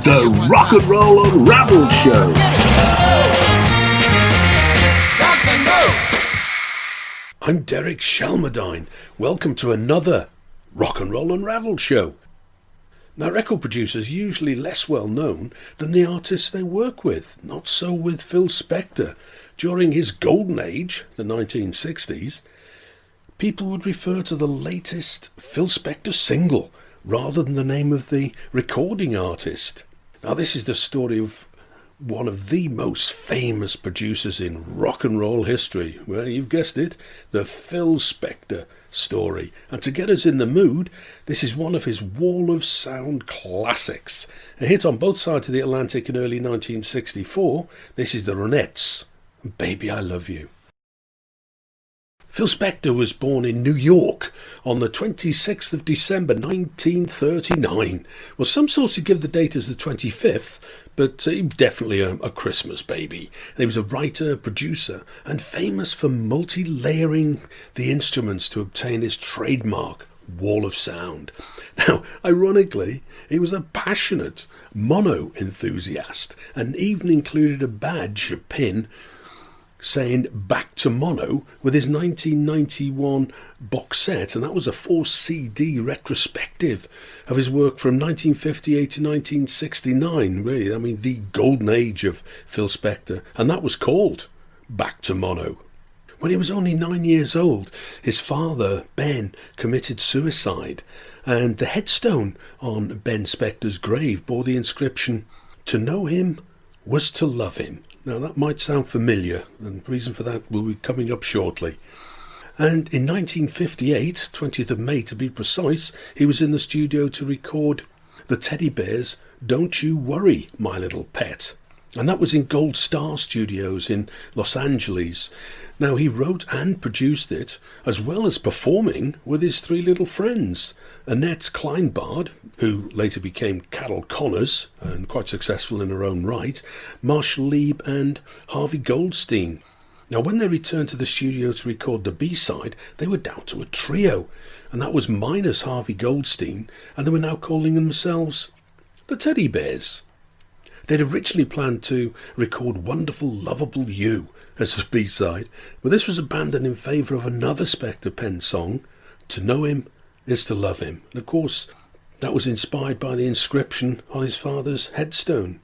The Rock and Roll Unraveled Show. I'm Derek Shelmerdine. Welcome to another Rock and Roll Unraveled Show. Now, record producers are usually less well known than the artists they work with. Not so with Phil Spector. During his golden age, the 1960s, people would refer to the latest Phil Spector single rather than the name of the recording artist. Now, this is the story of one of the most famous producers in rock and roll history. Well, you've guessed it, the Phil Spector story. And to get us in the mood, this is one of his wall of sound classics. A hit on both sides of the Atlantic in early 1964. This is the Ronettes, Baby I Love You. Phil Spector was born in New York on the 26th of December 1939. Well, some sources give the date as the 25th, but he was definitely a Christmas baby. He was a writer, producer, and famous for multi-layering the instruments to obtain his trademark wall of sound. Now, ironically, he was a passionate mono enthusiast and even included a badge, a pin, saying back to mono with his 1991 box set, and that was a 4 CD retrospective of his work from 1958 to 1969. Really, I mean, the golden age of Phil Spector, and that was called Back to Mono. When he was only 9 years old, his father, Ben, committed suicide, and the headstone on Ben Spector's grave bore the inscription, "To know him was to love him." Now, that might sound familiar, and the reason for that will be coming up shortly. And in 1958, 20th of May to be precise, he was in the studio to record the Teddy Bears' Don't You Worry, My Little Pet. And that was in Gold Star Studios in Los Angeles. Now, he wrote and produced it, as well as performing with his three little friends. Annette Kleinbard, who later became Carol Connors, and quite successful in her own right, Marshall Lieb and Harvey Goldstein. Now, when they returned to the studio to record the B-side, they were down to a trio, and that was minus Harvey Goldstein, and they were now calling themselves the Teddy Bears. They'd originally planned to record Wonderful Lovable You as the B-side, but this was abandoned in favour of another Spector penned song, To Know Him Is to Love Him. And of course, that was inspired by the inscription on his father's headstone.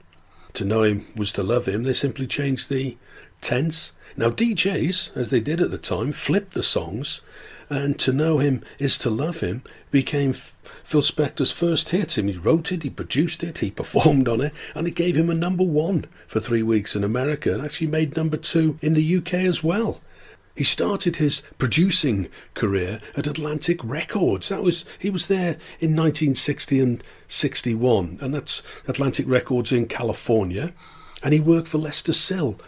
To know him was to love him. They simply changed the tense. Now, DJs, as they did at the time, flipped the songs, and To Know Him Is to Love Him became Phil Spector's first hit. And he wrote it, he produced it, he performed on it, and it gave him a #1 for 3 weeks in America, and actually made #2 in the UK as well. He started his producing career at Atlantic Records. He was there in 1960 and 61, and that's Atlantic Records in California. And he worked for Lester Sill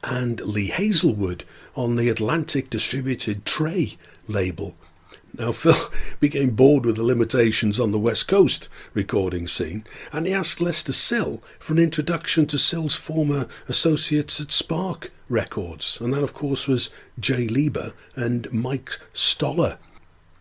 and Lee Hazelwood on the Atlantic Distributed Trey label. Now, Phil became bored with the limitations on the West Coast recording scene, and he asked Lester Sill for an introduction to Sill's former associates at Spark Records, and that, of course, was Jerry Lieber and Mike Stoller.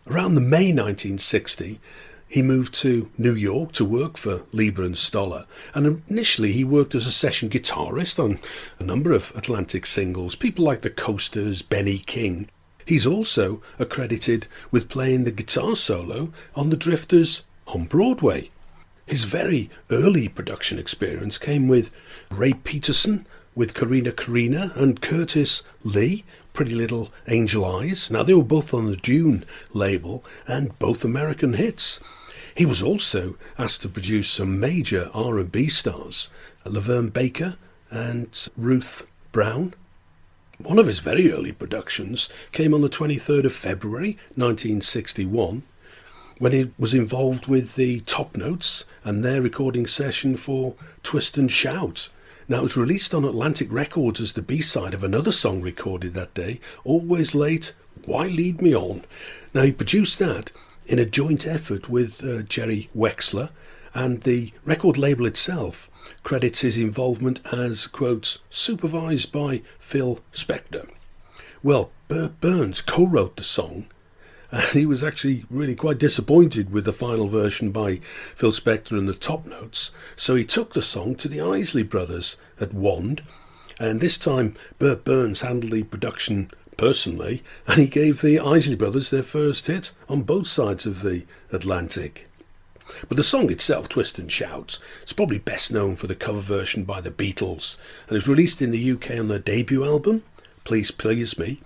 Around the May 1960, he moved to New York to work for Lieber and Stoller, and initially he worked as a session guitarist on a number of Atlantic singles, people like the Coasters, Benny King. He's also accredited with playing the guitar solo on the Drifters on Broadway. His very early production experience came with Ray Peterson, with Karina and Curtis Lee, Pretty Little Angel Eyes. Now, they were both on the Dune label and both American hits. He was also asked to produce some major R&B stars, Laverne Baker and Ruth Brown. One of his very early productions came on the 23rd of February 1961, when he was involved with the Top Notes and their recording session for Twist and Shout. Now, it was released on Atlantic Records as the B-side of another song recorded that day, Always Late, Why Lead Me On. Now, he produced that in a joint effort with Jerry Wexler, and the record label itself credits his involvement as, quote, supervised by Phil Spector. Well, Burt Burns co-wrote the song, And he was actually really quite disappointed with the final version by Phil Spector and the Top Notes, so he took the song to the Isley Brothers at Wand, and this time Burt Burns handled the production personally, and he gave the Isley Brothers their first hit on both sides of the Atlantic. But the song itself, Twist and Shout, is probably best known for the cover version by the Beatles, and it was released in the UK on their debut album, Please Please Me,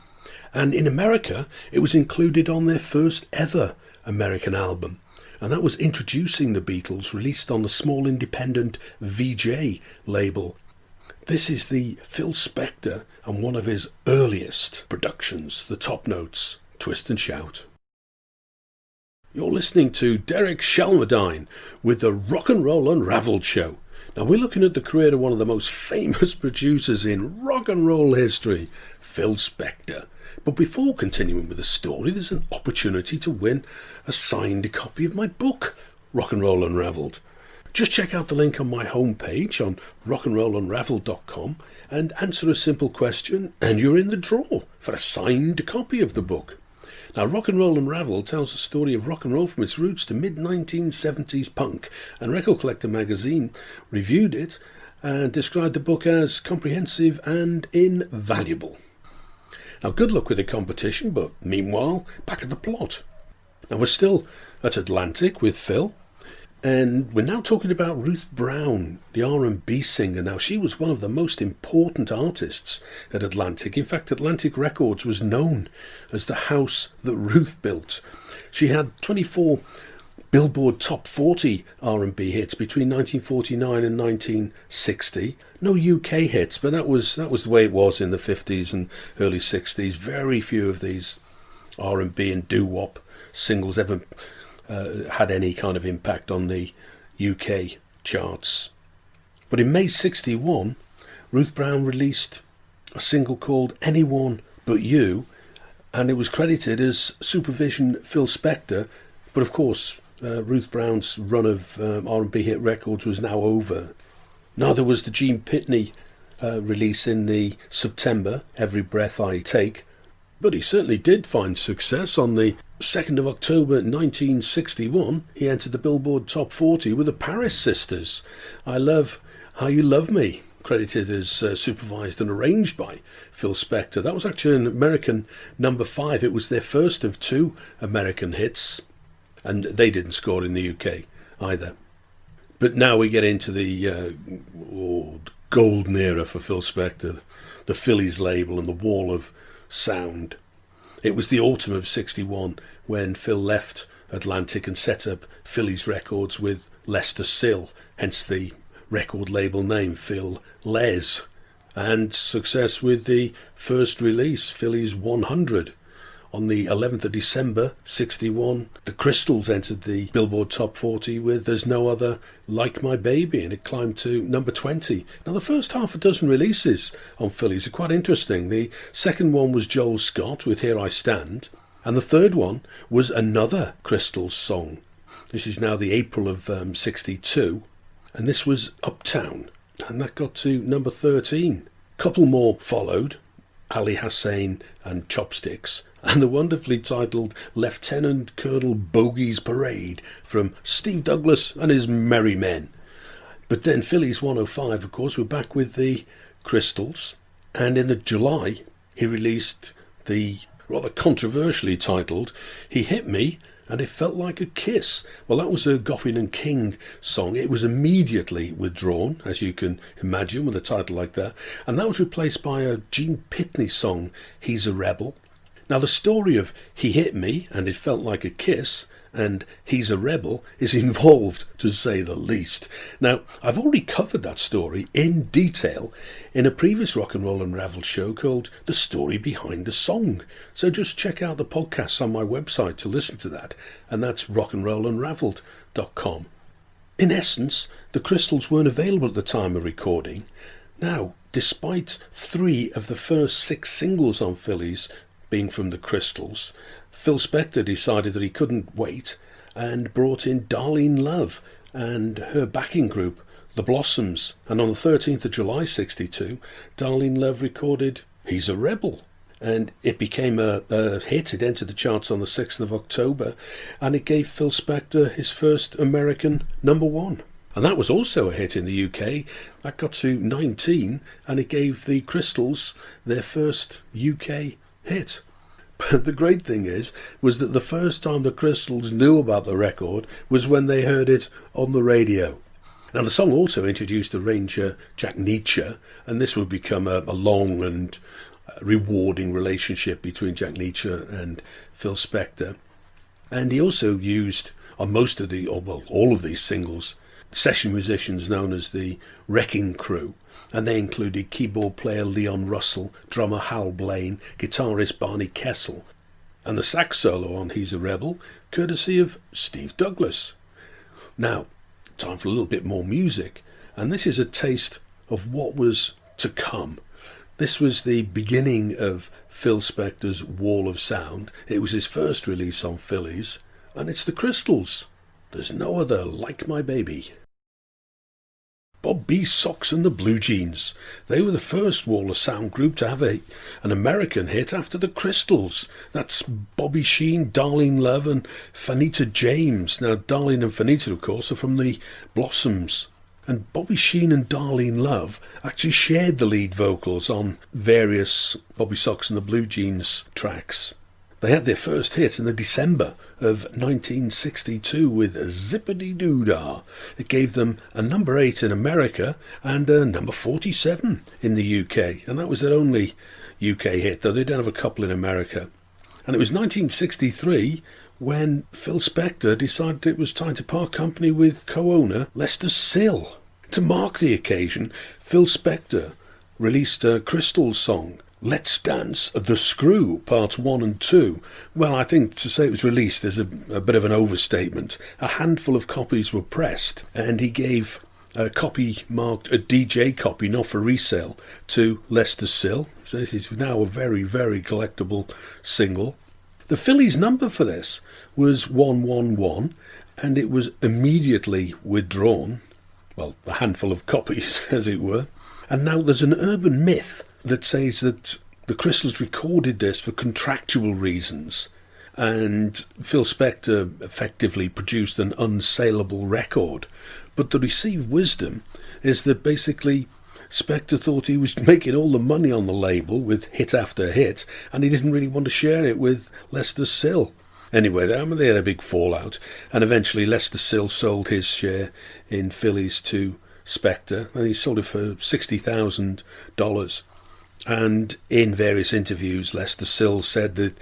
and in America it was included on their first ever American album, and that was Introducing the Beatles, released on the small independent VJ label. This is the Phil Spector and one of his earliest productions, the Top Notes, Twist and Shout. You're listening to Derek Shelmerdine with the Rock and Roll Unravelled show. Now we're looking at the career of one of the most famous producers in rock and roll history, Phil Spector. But before continuing with the story, there's an opportunity to win a signed copy of my book, Rock and Roll Unravelled. Just check out the link on my homepage on rockandrollunravelled.com and answer a simple question and you're in the draw for a signed copy of the book. Now, Rock and Roll Unravelled tells the story of rock and roll from its roots to mid-1970s punk, and Record Collector magazine reviewed it and described the book as comprehensive and invaluable. Now, good luck with the competition, but meanwhile, back at the plot. Now, we're still at Atlantic with Phil, and we're now talking about Ruth Brown, the R&B singer. Now, she was one of the most important artists at Atlantic. In fact, Atlantic Records was known as the house that Ruth built. She had 24 Billboard Top 40 R&B hits between 1949 and 1960. No UK hits, but that was the way it was in the 50s and early 60s. Very few of these R&B and doo-wop singles ever had any kind of impact on the UK charts. But in May 61, Ruth Brown released a single called Anyone But You, and it was credited as Supervision Phil Spector, but of course Ruth Brown's run of R&B hit records was now over. Now there was the Gene Pitney release in the September, Every Breath I Take, but he certainly did find success. On the 2nd of October 1961, he entered the Billboard Top 40 with the Paris Sisters. I Love How You Love Me, credited as supervised and arranged by Phil Spector. That was actually an American number 5. It was their first of 2 American hits, and they didn't score in the UK either. But now we get into the golden era for Phil Spector, the Phillies label and the wall of sound. It was the autumn of 61 when Phil left Atlantic and set up Phillies Records with Lester Sill, hence the record label name, Phil Les, and success with the first release, Phillies 100. On the 11th of December 61, the Crystals entered the Billboard Top 40 with There's No Other Like My Baby, and it climbed to number 20. Now, the first half a dozen releases on Phillies are quite interesting. The second one was Joel Scott with Here I Stand, and the third one was another Crystals song. This is now the April of 62, and this was Uptown, and that got to number 13. A couple more followed, Ali Hussein and Chopsticks, and the wonderfully titled Lieutenant Colonel Bogey's Parade from Steve Douglas and his Merry Men. But then Phillies 105, of course, were back with the Crystals, and in the July he released the rather controversially titled He Hit Me and It Felt Like a Kiss. Well, that was a Goffin and King song. It was immediately withdrawn, as you can imagine, with a title like that, and that was replaced by a Gene Pitney song, He's a Rebel. Now, the story of He Hit Me and It Felt Like a Kiss and He's a Rebel is involved, to say the least. Now, I've already covered that story in detail in a previous Rock and Roll Unravelled show called The Story Behind the Song. So just check out the podcasts on my website to listen to that, and that's rockandrollunravelled.com. In essence, the Crystals weren't available at the time of recording. Now, despite 3 of the first 6 singles on Phillies being from the Crystals, Phil Spector decided that he couldn't wait and brought in Darlene Love and her backing group, The Blossoms, and on the 13th of July 62, Darlene Love recorded He's a Rebel. and it became a hit. It entered the charts on the 6th of October, and it gave Phil Spector his first American number one. And that was also a hit in the UK. That got to 19, and it gave the Crystals their first UK hit. But the great thing was that the first time the Crystals knew about the record was when they heard it on the radio. Now, the song also introduced arranger Jack Nitzsche, and this would become a long and rewarding relationship between Jack Nitzsche and Phil Spector. And he also used, on most of all of these singles, session musicians known as the Wrecking Crew, and they included keyboard player Leon Russell, drummer Hal Blaine, guitarist Barney Kessel, and the sax solo on He's a Rebel, courtesy of Steve Douglas. Now, time for a little bit more music, and this is a taste of what was to come. This was the beginning of Phil Spector's Wall of Sound. It was his first release on Phillies, and it's the Crystals. There's no other like my baby. Bob B. Sox and the Blue Jeans. They were the first Wall of Sound group to have an American hit after the Crystals. That's Bobby Sheen, Darlene Love and Fanita James. Now, Darlene and Fanita, of course, are from the Blossoms. And Bobby Sheen and Darlene Love actually shared the lead vocals on various Bobby Sox and the Blue Jeans tracks. They had their first hit in the December of 1962 with Zippity Doo Dah. It gave them a number 8 in America and a number 47 in the UK. And that was their only UK hit, though they did have a couple in America. And it was 1963 when Phil Spector decided it was time to part company with co-owner Lester Sill. To mark the occasion, Phil Spector released a Crystals song, Let's Dance the Screw, Parts 1 and 2. Well, I think to say it was released is a bit of an overstatement. A handful of copies were pressed, and he gave a copy marked a DJ copy, not for resale, to Lester Sill. So this is now a very, very collectible single. The Phillies number for this was 111, and it was immediately withdrawn. Well, a handful of copies, as it were. And now there's an urban myth that says that the Crystals recorded this for contractual reasons, and Phil Spector effectively produced an unsaleable record. But the received wisdom is that basically Spector thought he was making all the money on the label with hit after hit, and he didn't really want to share it with Lester Sill. Anyway, they had a big fallout, and eventually Lester Sill sold his share in Phillies to Spector, and he sold it for $60,000. And in various interviews, Lester Sill said that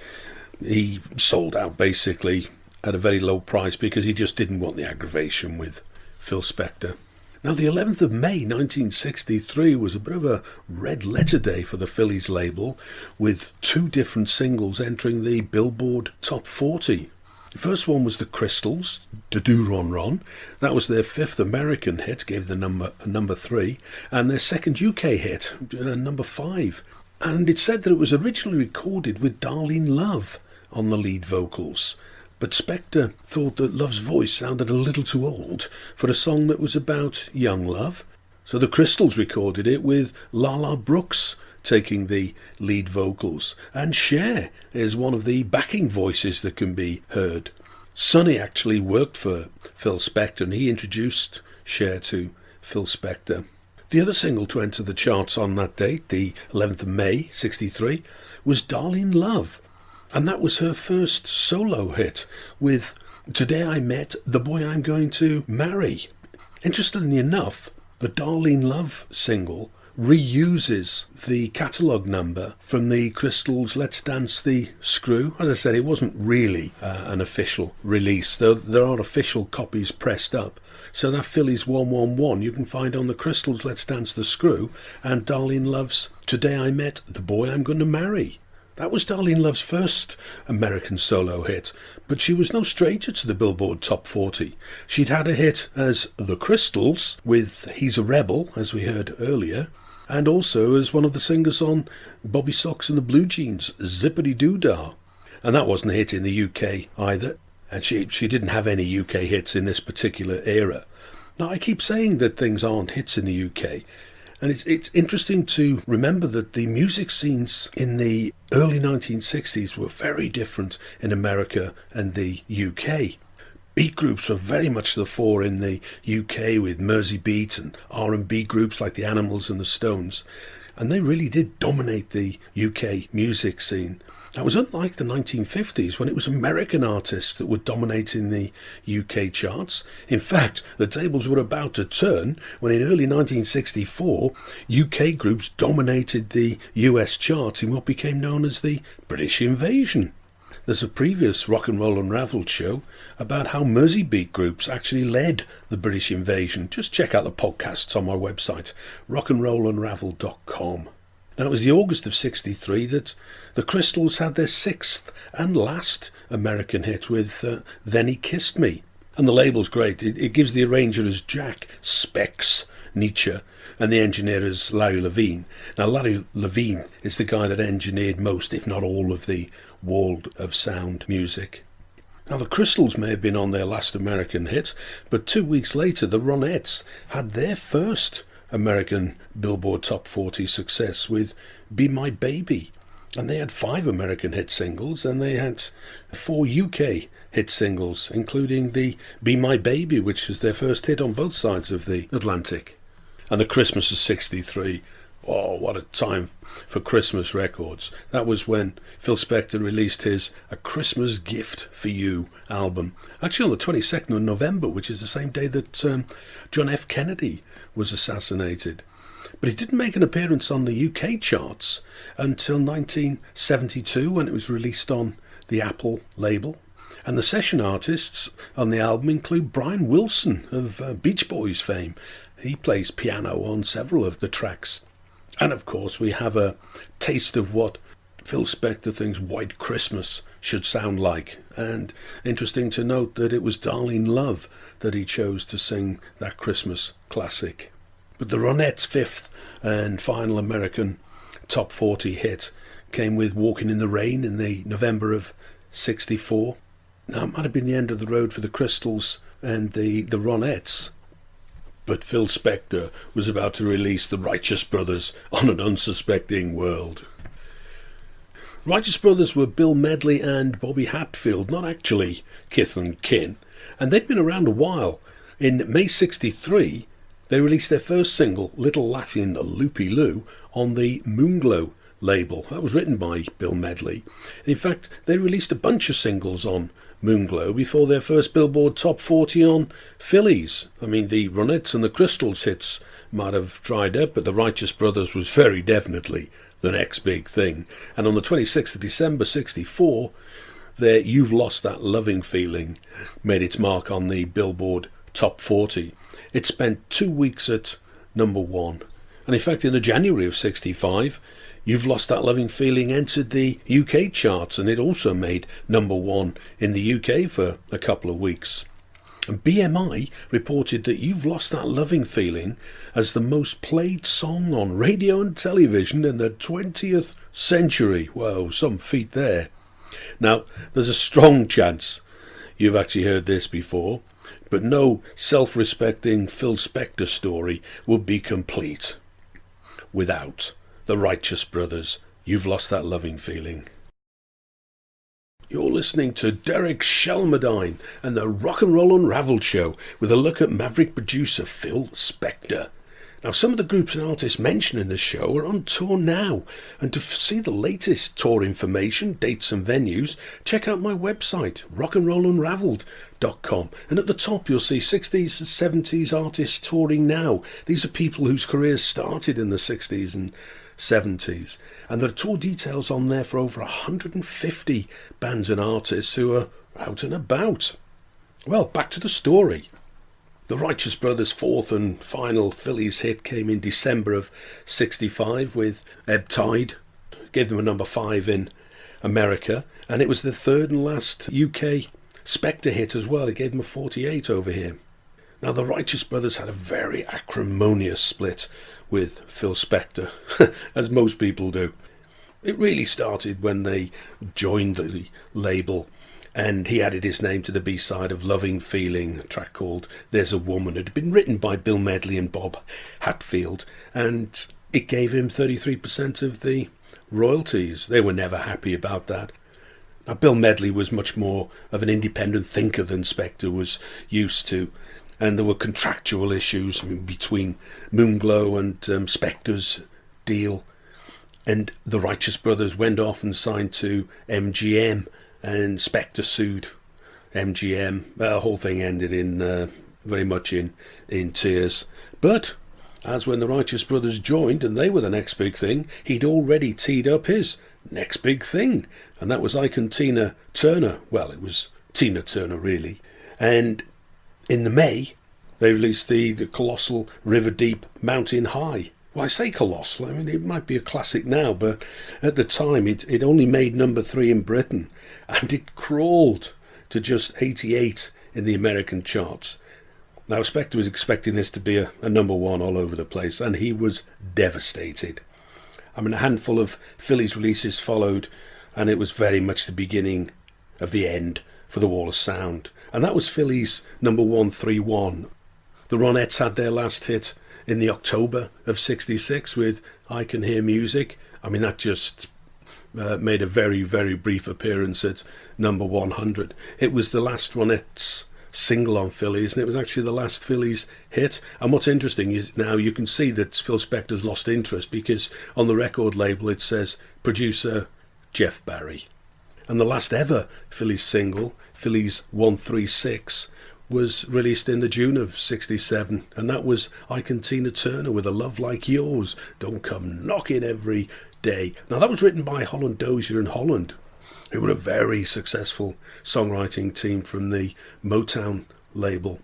he sold out basically at a very low price because he just didn't want the aggravation with Phil Spector. Now, the 11th of May 1963 was a bit of a red letter day for the Phillies label, with 2 different singles entering the Billboard Top 40. The first one was the Crystals, Da Doo Ron Ron. That was their 5th American hit, gave the number 3, and their second UK hit, number 5. And it said that it was originally recorded with Darlene Love on the lead vocals. But Spector thought that Love's voice sounded a little too old for a song that was about young Love. So the Crystals recorded it with Lala Brooks taking the lead vocals, and Cher is one of the backing voices that can be heard. Sonny actually worked for Phil Spector, and he introduced Cher to Phil Spector. The other single to enter the charts on that date, the 11th of May, 63, was Darlene Love, and that was her first solo hit with Today I Met the Boy I'm Going to Marry. Interestingly enough, the Darlene Love single reuses the catalogue number from the Crystals' Let's Dance the Screw. As I said, it wasn't really an official release, though there are official copies pressed up. So that Phillies 111 you can find on the Crystals' Let's Dance the Screw and Darlene Love's Today I Met the Boy I'm Going to Marry. That was Darlene Love's first American solo hit, but she was no stranger to the Billboard Top 40. She'd had a hit as The Crystals with He's a Rebel, as we heard earlier, and also as one of the singers on Bobby Sox and the Blue Jeans, Zippity Doo Dah. And that wasn't a hit in the UK either, and she didn't have any UK hits in this particular era. Now, I keep saying that things aren't hits in the UK, And it's interesting to remember that the music scenes in the early 1960s were very different in America and the UK. Beat groups were very much to the fore in the UK with Mersey Beat and R&B groups like the Animals and the Stones. And they really did dominate the UK music scene. That was unlike the 1950s when it was American artists that were dominating the UK charts. In fact, the tables were about to turn when in early 1964 UK groups dominated the US charts in what became known as the British Invasion. There's a previous Rock and Roll Unravelled show about how Mersey Beat groups actually led the British Invasion. Just check out the podcasts on my website, rockandrollunravelled.com. Now, it was the August of '63 that the Crystals had their sixth and last American hit with Then He Kissed Me. And the label's great. It gives the arranger as Jack Specs Nietzsche and the engineer as Larry Levine. Now, Larry Levine is the guy that engineered most, if not all, of the Wall of Sound music. Now, the Crystals may have been on their last American hit, but 2 weeks later, the Ronettes had their first American Billboard Top 40 success with Be My Baby. And they had 5 American hit singles, and they had 4 UK hit singles, including the Be My Baby, which was their first hit on both sides of the Atlantic. And the Christmas of '63, oh, what a time for Christmas records. That was when Phil Spector released his A Christmas Gift for You album. Actually on the 22nd of November, which is the same day that John F. Kennedy was assassinated. But it didn't make an appearance on the UK charts until 1972 when it was released on the Apple label. And the session artists on the album include Brian Wilson of Beach Boys fame. He plays piano on several of the tracks. And of course we have a taste of what Phil Spector thinks White Christmas should sound like. And interesting to note that it was Darlene Love that he chose to sing that Christmas classic. But the Ronettes' fifth and final American top 40 hit came with Walking in the Rain in the November of '64. Now, it might have been the end of the road for the Crystals and the Ronettes, but Phil Spector was about to release the Righteous Brothers on an unsuspecting world. Righteous Brothers were Bill Medley and Bobby Hatfield, not actually kith and kin, and they'd been around a while. In May '63, they released their first single, Little Latin Loopy Loo, on the Moonglow label. That was written by Bill Medley. In fact, they released a bunch of singles on Moonglow before their first Billboard Top 40 on Phillies. I mean, the Ronettes and the Crystals hits might have dried up, but the Righteous Brothers was very definitely the next big thing. And on the 26th of December '64, their You've Lost That Loving Feeling made its mark on the Billboard Top 40. It spent 2 weeks at number 1. And in fact, in the January of '65, You've Lost That Loving Feeling entered the UK charts, and it also made number 1 in the UK for a couple of weeks. And BMI reported that You've Lost That Loving Feeling as the most played song on radio and television in the 20th century. Whoa, some feat there. Now, there's a strong chance you've actually heard this before, but no self-respecting Phil Spector story would be complete without the Righteous Brothers, You've Lost That Loving Feeling. You're listening to Derek Shelmerdine and the Rock and Roll Unravelled show with a look at maverick producer Phil Spector. Now, some of the groups and artists mentioned in this show are on tour now, and to see the latest tour information, dates and venues, check out my website, rockandrollunravelled.com, and at the top you'll see 60s and 70s artists touring now. These are people whose careers started in the 60s and 70s, and there are tour details on there for over 150 bands and artists who are out and about. Well, back to the story. The Righteous Brothers' fourth and final Phillies hit came in December of '65 with Ebb Tide. Gave them a number 5 in America, and it was the third and last UK Spector hit as well. It gave them a 48 over here. Now, the Righteous Brothers had a very acrimonious split with Phil Spector, as most people do. It really started when they joined the label, and he added his name to the B-side of Loving Feeling, a track called There's a Woman. It had been written by Bill Medley and Bob Hatfield, and it gave him 33% of the royalties. They were never happy about that. Now, Bill Medley was much more of an independent thinker than Spector was used to, and there were contractual issues between Moonglow and Spector's deal, and the Righteous Brothers went off and signed to MGM, and Spector sued MGM. The whole thing ended in very much in tears. But as when the Righteous Brothers joined and they were the next big thing, he'd already teed up his next big thing, and that was Ike and Tina Turner. Well, it was Tina Turner really. And in the May they released the colossal River Deep Mountain High. Well, I say colossal, I mean it might be a classic now, but at the time it only made number 3 in Britain, and it crawled to just 88 in the American charts. Now, Spector was expecting this to be a number 1 all over the place, and he was devastated. I mean, a handful of Phillies releases followed, and it was very much the beginning of the end for the Wall of Sound. And that was Phillies number 131. The Ronettes had their last hit in the October of '66 with I Can Hear Music. I mean, that just made a very, very brief appearance at number 100. It was the last Ronettes single on Phillies, and it was actually the last Phillies hit. And what's interesting is now you can see that Phil Spector's lost interest, because on the record label it says producer Jeff Barry. And the last ever Phillies single, Phillies 136, was released in the June of '67, and that was Ike and Tina Turner with A Love Like Yours, Don't Come Knocking Every Day. Now, that was written by Holland Dozier and Holland, who were a very successful songwriting team from the Motown label.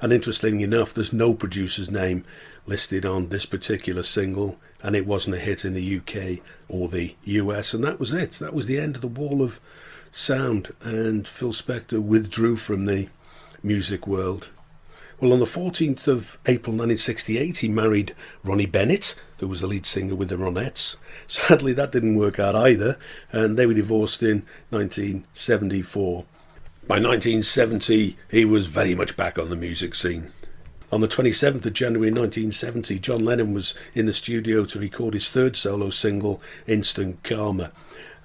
And interestingly enough, there's no producer's name listed on this particular single, and it wasn't a hit in the UK or the US, and that was it. That was the end of the Wall of Sound, and Phil Spector withdrew from the music world. Well, on the 14th of April 1968, he married Ronnie Bennett, who was the lead singer with the Ronettes. Sadly, that didn't work out either, and they were divorced in 1974. By 1970, he was very much back on the music scene. On the 27th of January 1970, John Lennon was in the studio to record his third solo single, Instant Karma,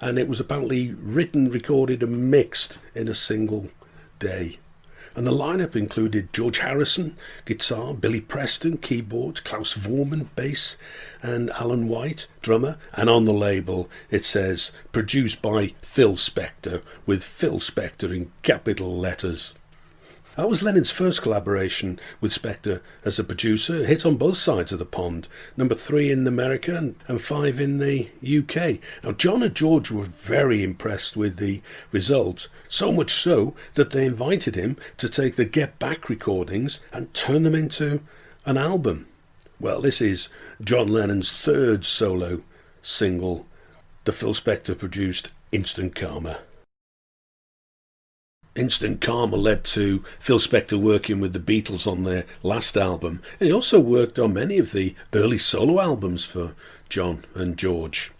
and it was apparently written, recorded and mixed in a single day. And the lineup included George Harrison, guitar, Billy Preston, keyboards, Klaus Voormann, bass, and Alan White, drummer. And on the label it says, produced by Phil Spector, with Phil Spector in capital letters. That was Lennon's first collaboration with Spector as a producer, a hit on both sides of the pond, number 3 in America and 5 in the UK. Now, John and George were very impressed with the result, so much so that they invited him to take the Get Back recordings and turn them into an album. Well, this is John Lennon's third solo single, the Phil Spector produced Instant Karma. Instant Karma led to Phil Spector working with the Beatles on their last album, and he also worked on many of the early solo albums for John and George.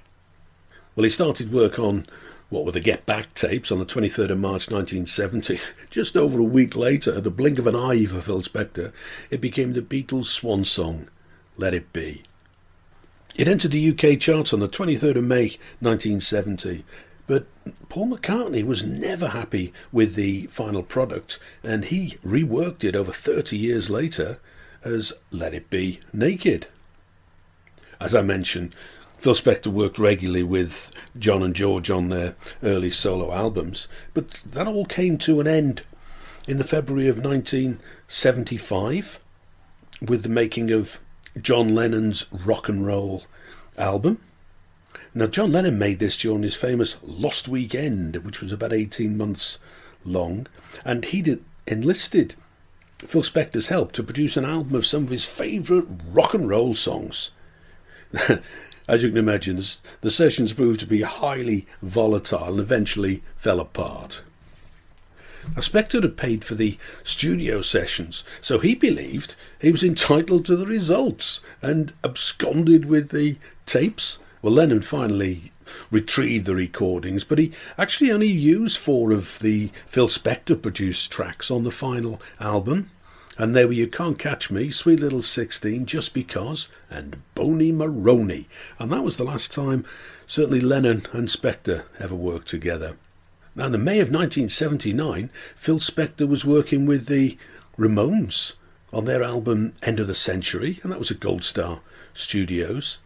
Well, he started work on what were the Get Back tapes on the 23rd of March 1970. Just over a week later, at the blink of an eye for Phil Spector, it became the Beatles' swan song, Let It Be. It entered the UK charts on the 23rd of May 1970. But Paul McCartney was never happy with the final product, and he reworked it over 30 years later as Let It Be Naked. As I mentioned, Phil Spector worked regularly with John and George on their early solo albums, but that all came to an end in the February of 1975 with the making of John Lennon's rock and roll album. Now, John Lennon made this during his famous Lost Weekend, which was about 18 months long, and he enlisted Phil Spector's help to produce an album of some of his favourite rock and roll songs. As you can imagine, the sessions proved to be highly volatile and eventually fell apart. Now, Spector had paid for the studio sessions, so he believed he was entitled to the results and absconded with the tapes Well, Lennon finally retrieved the recordings, but he actually only used 4 of the Phil Spector produced tracks on the final album. And there were You Can't Catch Me, Sweet Little 16, Just Because, and Boney Maroney. And that was the last time certainly Lennon and Spector ever worked together. Now, in the May of 1979, Phil Spector was working with the Ramones on their album End of the Century, and that was at Gold Star Studios.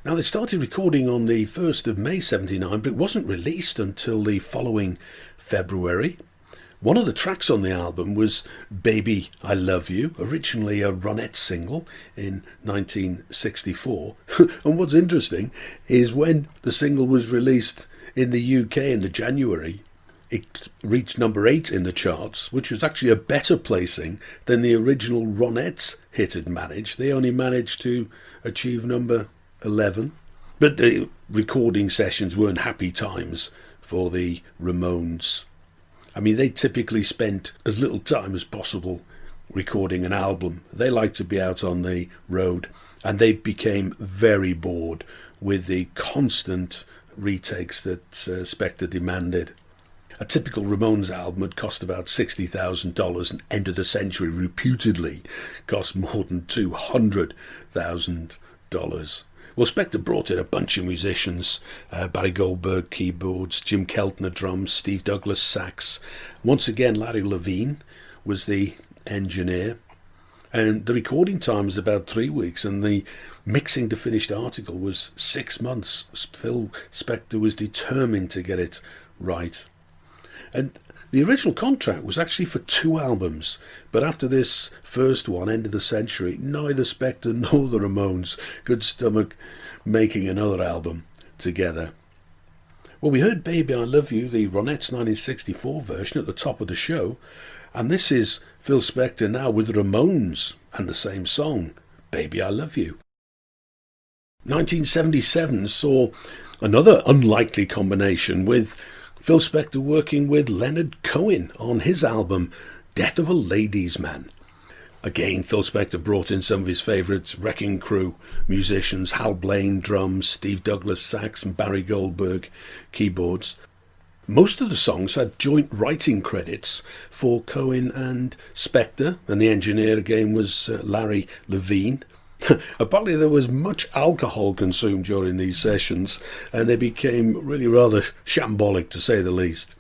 Now, they started recording on the 1st of May 79, but it wasn't released until the following February. One of the tracks on the album was Baby, I Love You, originally a Ronettes single in 1964. And what's interesting is when the single was released in the UK in the January, it reached number 8 in the charts, which was actually a better placing than the original Ronettes hit had managed. They only managed to achieve number 11. But the recording sessions weren't happy times for the Ramones. I mean, they typically spent as little time as possible recording an album. They liked to be out on the road, and they became very bored with the constant retakes that Spector demanded. A typical Ramones album had cost about $60,000, and End of the Century reputedly cost more than $200,000. Well, Spector brought in a bunch of musicians, Barry Goldberg keyboards, Jim Keltner drums, Steve Douglas sax. Once again, Larry Levine was the engineer. And the recording time was about 3 weeks, and the mixing to finished article was 6 months. Phil Spector was determined to get it right. And the original contract was actually for 2 albums, but after this first one, End of the Century, neither Spector nor the Ramones could stomach making another album together. Well, we heard Baby I Love You, the Ronettes 1964 version, at the top of the show, and this is Phil Spector now with the Ramones and the same song, Baby I Love You. 1977 saw another unlikely combination with Phil Spector working with Leonard Cohen on his album Death of a Ladies' Man. Again, Phil Spector brought in some of his favourites, Wrecking Crew musicians, Hal Blaine drums, Steve Douglas sax and Barry Goldberg keyboards. Most of the songs had joint writing credits for Cohen and Spector, and the engineer again was Larry Levine. Apparently there was much alcohol consumed during these sessions, and they became really rather shambolic to say the least.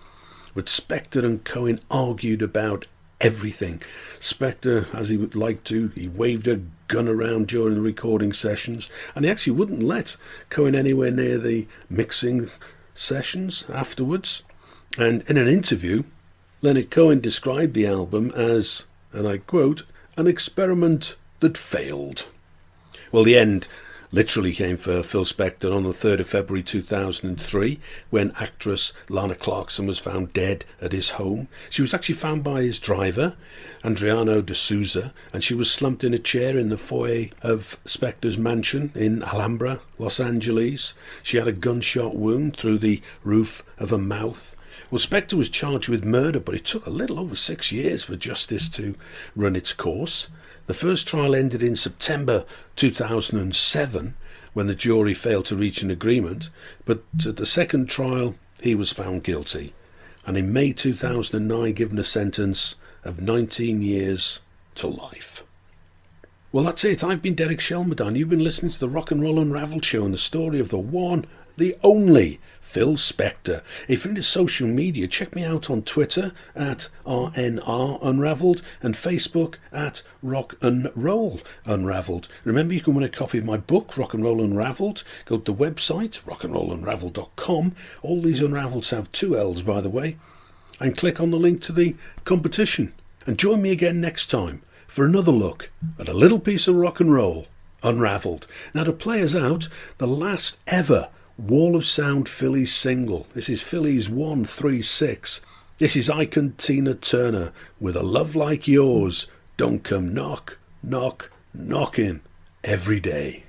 But Spector and Cohen argued about everything. Spector, as he would like to, he waved a gun around during the recording sessions, and he actually wouldn't let Cohen anywhere near the mixing sessions afterwards. And in an interview, Leonard Cohen described the album as, and I quote, an experiment that failed. Well, the end literally came for Phil Spector on the 3rd of February 2003 when actress Lana Clarkson was found dead at his home. She was actually found by his driver, Adriano de Souza, and she was slumped in a chair in the foyer of Spector's mansion in Alhambra, Los Angeles. She had a gunshot wound through the roof of her mouth. Well, Spector was charged with murder, but it took a little over 6 years for justice to run its course. The first trial ended in September 2007 when the jury failed to reach an agreement, but at the second trial he was found guilty, and in May 2009 given a sentence of 19 years to life. Well, that's it. I've been Derek Shelmerdine. You've been listening to the Rock and Roll Unraveled show and the story of the one, the only Phil Spector. If you're into social media, check me out on Twitter at RNR Unraveled and Facebook at Rock and Roll Unraveled. Remember, you can win a copy of my book, Rock and Roll Unraveled. Go to the website, rockandrollunraveled.com. All these Unravels have 2 L's, by the way. And click on the link to the competition. And join me again next time for another look at a little piece of rock and roll unraveled. Now, to play us out, the last ever Wall of Sound Phillies single. This is Phillies 136. This is Ike Tina Turner with A Love Like Yours. Don't come knock, knock, knocking every day.